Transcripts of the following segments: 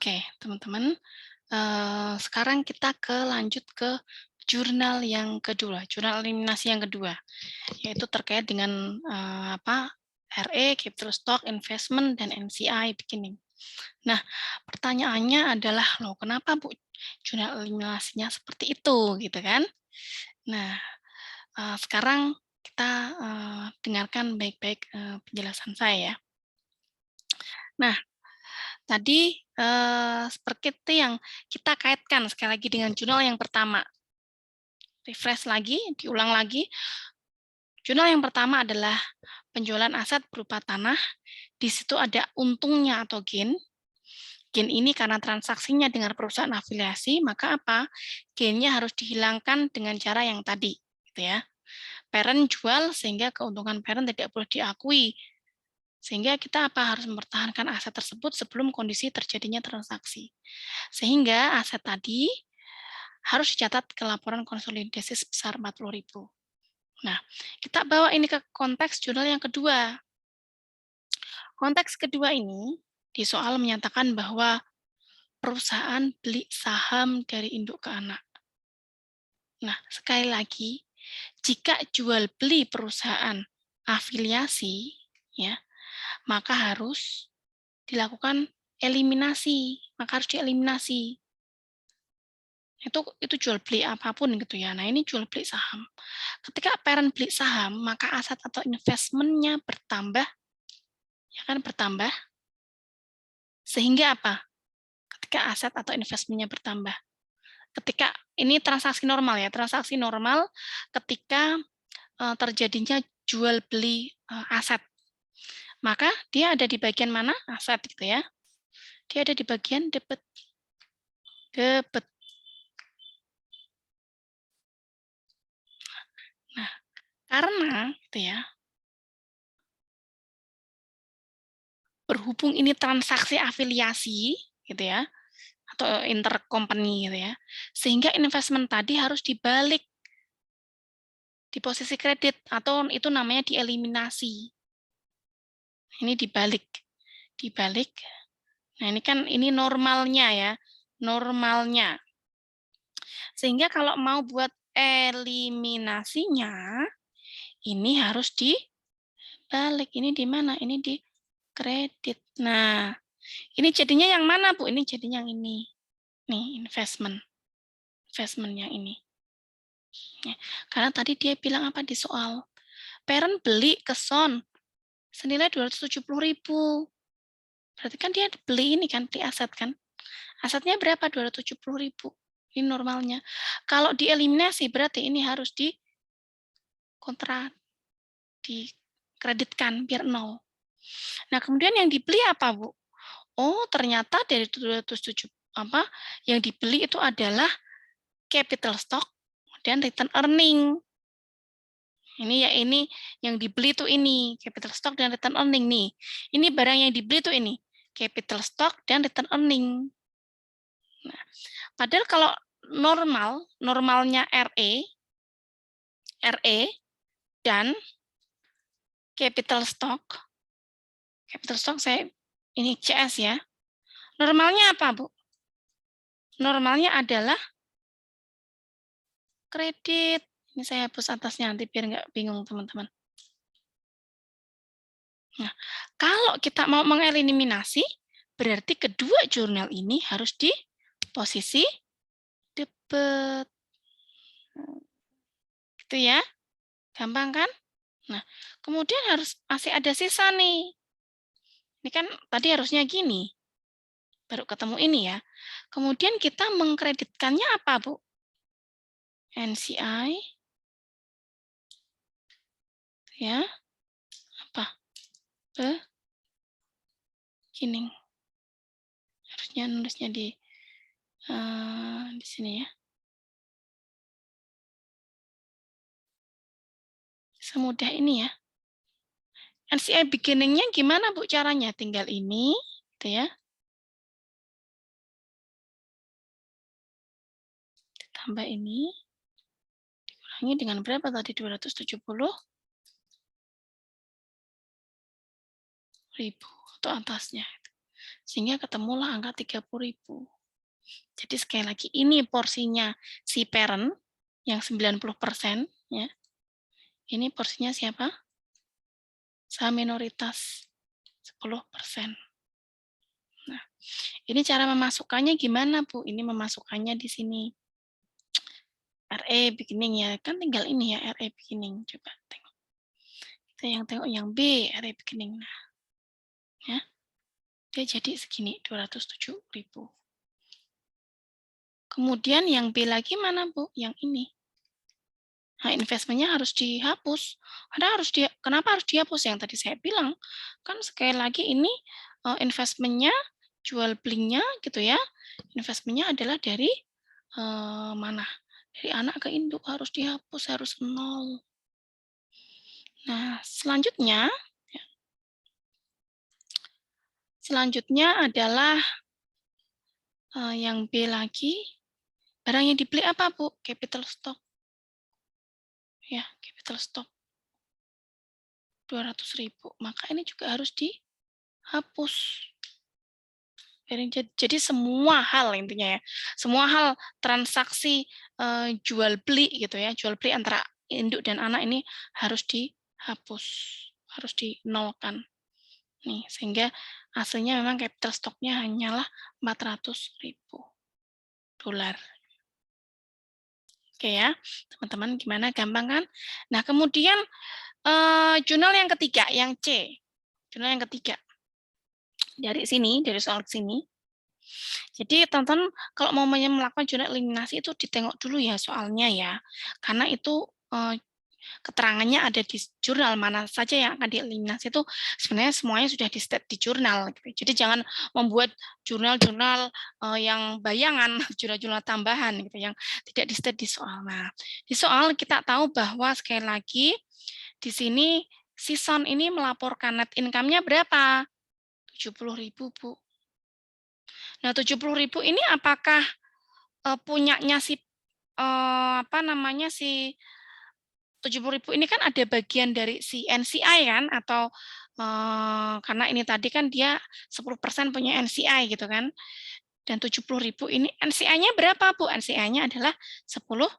Oke, teman-teman, sekarang kita lanjut ke jurnal yang kedua, jurnal eliminasi yang kedua, yaitu terkait dengan RE, capital stock, investment, dan NCI beginning. Nah, pertanyaannya adalah, loh kenapa Bu jurnal eliminasinya seperti itu, gitu kan? Nah, sekarang kita dengarkan baik-baik penjelasan saya ya. Nah, tadi seperti itu yang kita kaitkan sekali lagi dengan jurnal yang pertama. Refresh lagi, diulang lagi. Jurnal yang pertama adalah penjualan aset berupa tanah. Di situ ada untungnya atau gain. Gain ini karena transaksinya dengan perusahaan afiliasi, maka apa? Gainnya harus dihilangkan dengan cara yang tadi, gitu ya. Parent jual sehingga keuntungan parent tidak boleh diakui. Sehingga kita harus mempertahankan aset tersebut sebelum kondisi terjadinya transaksi. Sehingga aset tadi harus dicatat ke laporan konsolidasi sebesar 40.000. Nah, kita bawa ini ke konteks jurnal yang kedua. Konteks kedua ini di soal menyatakan bahwa perusahaan beli saham dari induk ke anak. Nah, sekali lagi, jika jual beli perusahaan afiliasi, ya, maka harus dilakukan eliminasi, maka harus dieliminasi. Itu jual beli apapun gitu ya. Nah, ini jual beli saham. Ketika parent beli saham, maka aset atau investment-nya bertambah, ya kan bertambah. Sehingga apa? Ketika aset atau investment-nya bertambah. Ketika ini transaksi normal ya, transaksi normal ketika terjadinya jual beli aset. Maka dia ada di bagian mana? Aset gitu ya. Dia ada di bagian debit. Debit. Nah, karena gitu ya, berhubung ini transaksi afiliasi gitu ya, atau intercompany gitu ya, sehingga investment tadi harus dibalik di posisi kredit atau itu namanya dieliminasi. Ini dibalik. Nah, ini kan ini normalnya ya, normalnya. Sehingga kalau mau buat eliminasinya, ini harus dibalik. Ini di mana? Ini di kredit. Nah, ini jadinya yang mana, Bu? Ini jadinya yang ini. Nih, investment. Investment yang ini. Ya, karena tadi dia bilang apa di soal? Parent beli ke Son senilai 270.000. Berarti kan dia beli ini kan, beli aset kan? Asetnya berapa? 270.000. Ini normalnya. Kalau dieliminasi berarti ini harus dikreditkan biar 0. Nah, kemudian yang dibeli apa, Bu? Oh, ternyata dari 207 yang dibeli itu adalah capital stock dan return earning. Ini yang dibeli itu ini, capital stock dan return earning nih. Ini barang yang dibeli itu ini, capital stock dan return earning. Nah, padahal kalau normalnya RE dan capital stock saya ini CS ya. Normalnya apa, Bu? Normalnya adalah kredit. Ini saya hapus atasnya nanti biar nggak bingung teman-teman. Nah, kalau kita mau mengeliminasi, berarti kedua jurnal ini harus di posisi debit. Gitu ya. Gampang kan? Nah, kemudian masih ada sisa nih. Ini kan tadi harusnya gini. Baru ketemu ini ya. Kemudian kita mengkreditkannya apa, Bu? NCI. Ya. Apa? Beginning. Harusnya nulisnya di sini ya. Semudah ini ya. NCI beginning-nya gimana, Bu, caranya? Tinggal ini, gitu ya. Ditambah ini. Dikurangi dengan berapa tadi? 270.000 atau atasnya. Sehingga ketemulah angka 30.000. Jadi sekali lagi ini porsinya si parent yang 90% ya. Ini porsinya siapa? Saham minoritas 10%. Nah, ini cara memasukkannya gimana, Bu? Ini memasukkannya di sini. RE beginning ya, kan tinggal ini ya, RE beginning. Coba tengok. Kita yang tengok yang B, RE beginning. Nah, ya. Dia jadi segini, 207.000. Kemudian yang B lagi mana, Bu? Yang ini. Nah, investmentnya harus dihapus. Kenapa harus dihapus? Yang tadi saya bilang, kan sekali lagi ini investmentnya, jual belinya gitu ya, investmentnya adalah dari mana? Dari anak ke induk, harus dihapus, harus 0. Nah, selanjutnya adalah yang B lagi, barang yang dibeli apa, Bu? Capital stock. Ya, capital stock 200.000. Maka ini juga harus dihapus. Jadi semua hal intinya ya, semua hal transaksi jual beli gitu ya, jual beli antara induk dan anak ini harus dihapus, harus dinolkan. Nih, sehingga hasilnya memang capital stock-nya hanyalah 400.000 dolar. Oke ya, teman-teman gimana, gampang kan? Nah, kemudian jurnal yang ketiga, yang C. Jurnal yang ketiga. Dari sini, dari soal sini. Jadi teman-teman kalau mau melakukan jurnal eliminasi itu ditengok dulu ya soalnya ya. Karena itu keterangannya ada di jurnal mana saja yang akan dieliminasi itu sebenarnya semuanya sudah di-state di jurnal gitu. Jadi jangan membuat jurnal-jurnal yang bayangan, jurnal-jurnal tambahan gitu yang tidak di-state di soal. Nah, di soal kita tahu bahwa sekali lagi di sini si Son ini melaporkan net income-nya berapa? 70.000, Bu. Nah, 70.000 ini apakah punyanya si apa namanya si 70.000 ini kan ada bagian dari si NCI kan atau karena ini tadi kan dia 10% punya NCI gitu kan. Dan 70.000 ini NCI-nya berapa, Bu? NCI-nya adalah 10%.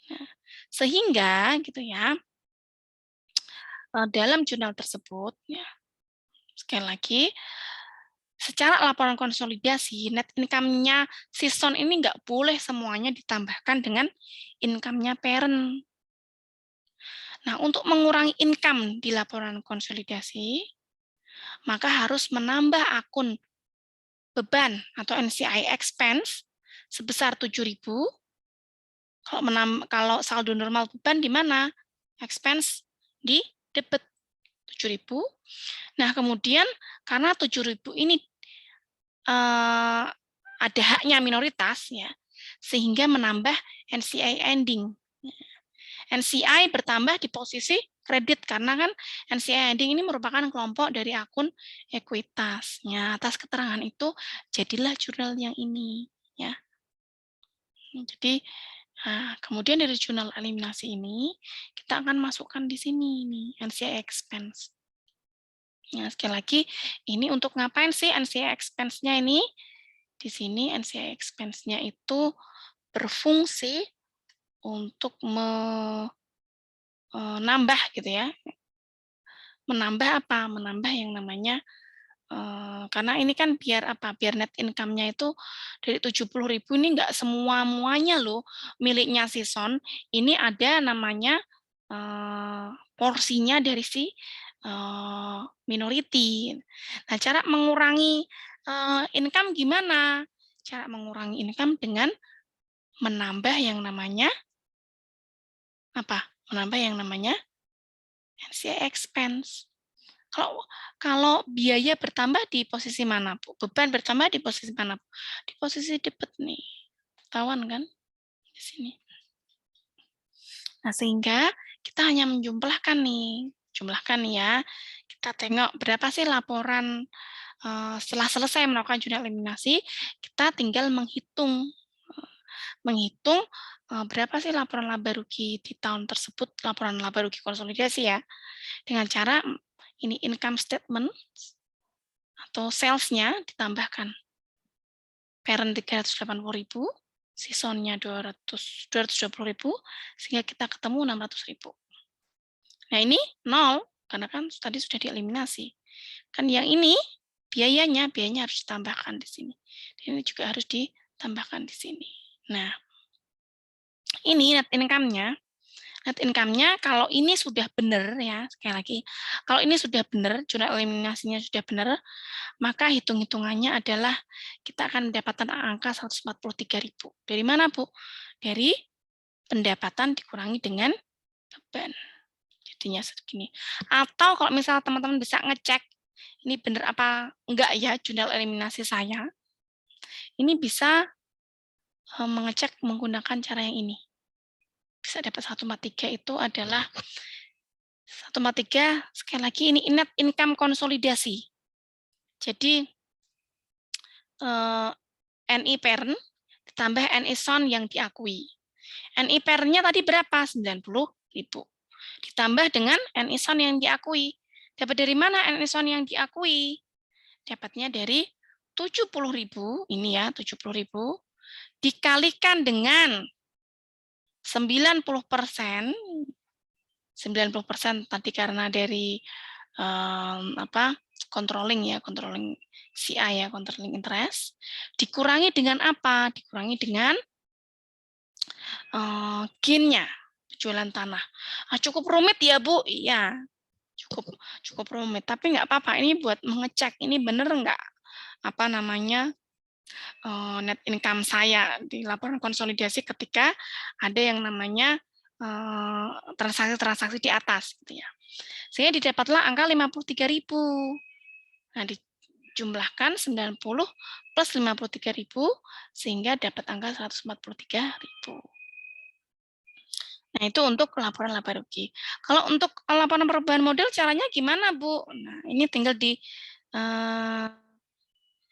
Nah, sehingga gitu ya, dalam jurnal tersebut ya, sekali lagi secara laporan konsolidasi, net income-nya si Son ini nggak boleh semuanya ditambahkan dengan income-nya parent. Nah, untuk mengurangi income di laporan konsolidasi, maka harus menambah akun beban atau NCI expense sebesar 7.000. Kalau saldo normal beban di mana? Expense di debit 7.000. Nah, kemudian karena 7.000 ini ada haknya minoritas ya, sehingga menambah NCI ending. NCI bertambah di posisi kredit karena kan NCI ending ini merupakan kelompok dari akun ekuitasnya. Atas keterangan itu jadilah jurnal yang ini ya. Jadi kemudian dari jurnal eliminasi ini kita akan masukkan di sini nih NCI expense. Nah, sekali lagi ini untuk ngapain sih NCI expense-nya ini? Di sini NCI expense-nya itu berfungsi untuk menambah gitu ya. Menambah apa? Menambah yang namanya karena ini kan biar apa? Biar net income-nya itu dari 70.000 ini nggak semua-muanya loh miliknya si Son. Ini ada namanya porsinya dari si minority. Nah, cara mengurangi income gimana? Cara mengurangi income dengan menambah yang namanya apa? Menambah yang namanya NCI expense. Kalau biaya bertambah di posisi mana, Bu? Beban bertambah di posisi mana, Bu? Di posisi debit nih. Ketahuan kan? Di sini. Nah, sehingga kita hanya menjumlahkan nih. Jumlahkan nih ya. Kita tengok berapa sih laporan setelah selesai melakukan jurnal eliminasi, kita tinggal menghitung berapa sih laporan laba rugi di tahun tersebut, laporan laba rugi konsolidasi ya, dengan cara ini income statement atau sales-nya ditambahkan. Parent 380.000, season-nya 220.000, sehingga kita ketemu 600.000. Nah, ini 0, karena kan tadi sudah dieliminasi. Kan yang ini, biayanya harus ditambahkan di sini. Ini juga harus ditambahkan di sini. Nah, ini net income-nya. Net income-nya kalau ini sudah benar ya, sekali lagi, kalau ini sudah benar, jurnal eliminasinya sudah benar, maka hitung-hitungannya adalah kita akan mendapatkan angka 143.000. Dari mana, Bu? Dari pendapatan dikurangi dengan beban. Jadinya segini. Atau kalau misalnya teman-teman bisa ngecek, ini benar apa enggak ya jurnal eliminasi saya, ini bisa mengecek menggunakan cara yang ini. Bisa dapat 143 itu adalah 143, sekali lagi ini net income konsolidasi. Jadi NI parent ditambah NI son yang diakui. NI parent-nya tadi berapa? 90.000. Ditambah dengan NI son yang diakui. Dapat dari mana NI son yang diakui? Dapatnya dari 70.000, ini ya 70.000, dikalikan dengan 90%, 90% tadi karena dari controlling CI ya, controlling interest, dikurangi dengan apa? Dikurangi dengan gain-nya, jualan tanah. Cukup rumit ya, Bu? Iya, cukup rumit. Tapi nggak apa-apa, ini buat mengecek, ini bener nggak net income saya di laporan konsolidasi ketika ada yang namanya transaksi-transaksi di atas gitu ya. Sehingga didapatlah angka 53.000. Nah, dijumlahkan 90 plus 53.000 sehingga dapat angka 143.000. Nah, itu untuk laporan laba rugi. Kalau untuk laporan perubahan model caranya gimana, Bu? Nah, ini tinggal di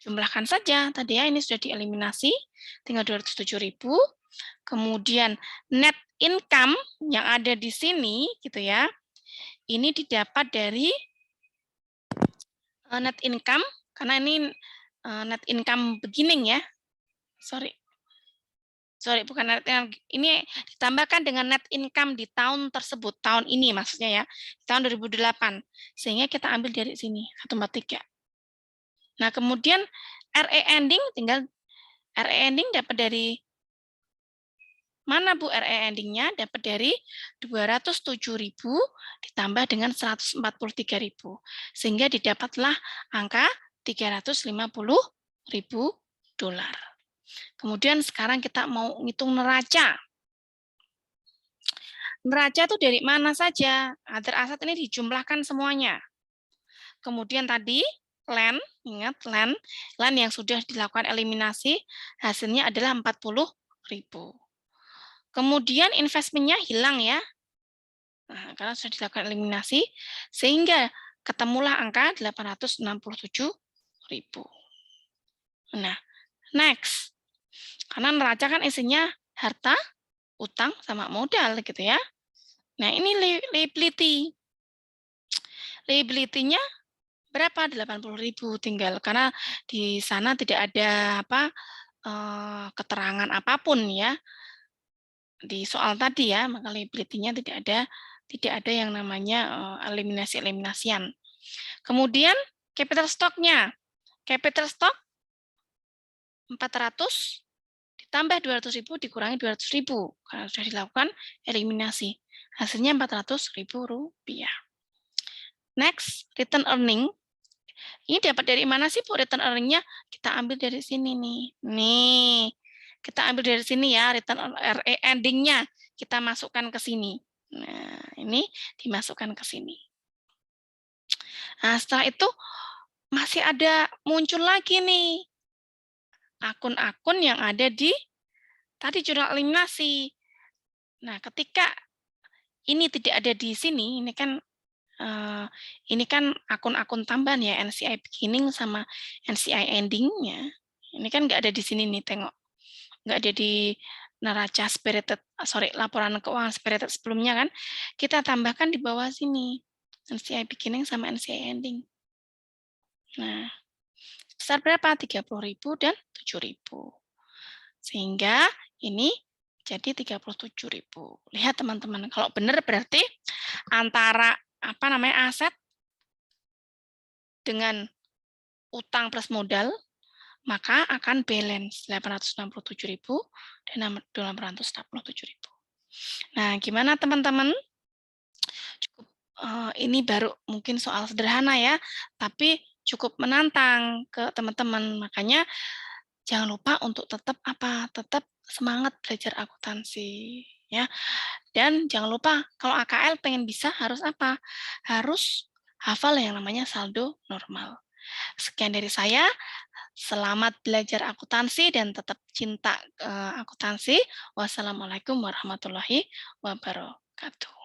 jumlahkan saja. Tadi ya, ini sudah dieliminasi, tinggal 207.000. Kemudian net income yang ada di sini, gitu ya, ini didapat dari net income, karena ini net income beginning ya. Sorry, bukan net income. Ini ditambahkan dengan net income di tahun tersebut, tahun ini maksudnya ya, tahun 2008. Sehingga kita ambil dari sini, 143. Nah, kemudian RE ending tinggal RE ending dapat dari mana, Bu? RE ending-nya dapat dari 207.000 ditambah dengan 143.000. Sehingga didapatlah angka 350.000 dolar. Kemudian sekarang kita mau ngitung neraca. Neraca itu dari mana saja? Other asset ini dijumlahkan semuanya. Kemudian tadi land, ingat land yang sudah dilakukan eliminasi, hasilnya adalah 40.000. Kemudian investmentnya hilang ya, nah, karena sudah dilakukan eliminasi, sehingga ketemulah angka 867.000. Nah, next. Karena neraca kan isinya harta, utang, sama modal gitu ya. Nah, ini liability. Liability-nya berapa? 80.000 tinggal, karena di sana tidak ada keterangan apapun ya di soal tadi ya, maka liability-nya tidak ada yang namanya eliminasi-eliminasian. Kemudian capital stock-nya. Capital stock 400 ditambah 200.000 dikurangi 200.000 karena sudah dilakukan eliminasi. Hasilnya 400.000 rupiah. Next, return earning. Ini dapat dari mana sih, Bu, return earning-nya? Kita ambil dari sini nih. Nih, kita ambil dari sini ya, return RE ending-nya. Kita masukkan ke sini. Nah, ini dimasukkan ke sini. Nah, setelah itu masih ada muncul lagi nih akun-akun yang ada di tadi jurnal eliminasi. Nah, ketika ini tidak ada di sini, ini kan akun-akun tambahan ya, NCI beginning sama NCI ending-nya. Ini kan nggak ada di sini nih, tengok. Nggak ada di neraca laporan keuangan spirited sebelumnya kan. Kita tambahkan di bawah sini, NCI beginning sama NCI ending. Nah, besar berapa? 30.000 dan 7.000. Sehingga ini jadi 37.000. Lihat teman-teman, kalau benar berarti antara aset dengan utang plus modal, maka akan balance 867.000 dan 867.000. Nah, gimana teman-teman? Cukup ini baru mungkin soal sederhana ya, tapi cukup menantang ke teman-teman. Makanya jangan lupa untuk tetap Tetap semangat belajar akuntansi ya. Dan jangan lupa kalau AKL pengen bisa harus apa? Harus hafal yang namanya saldo normal. Sekian dari saya. Selamat belajar akuntansi dan tetap cinta akuntansi. Wassalamualaikum warahmatullahi wabarakatuh.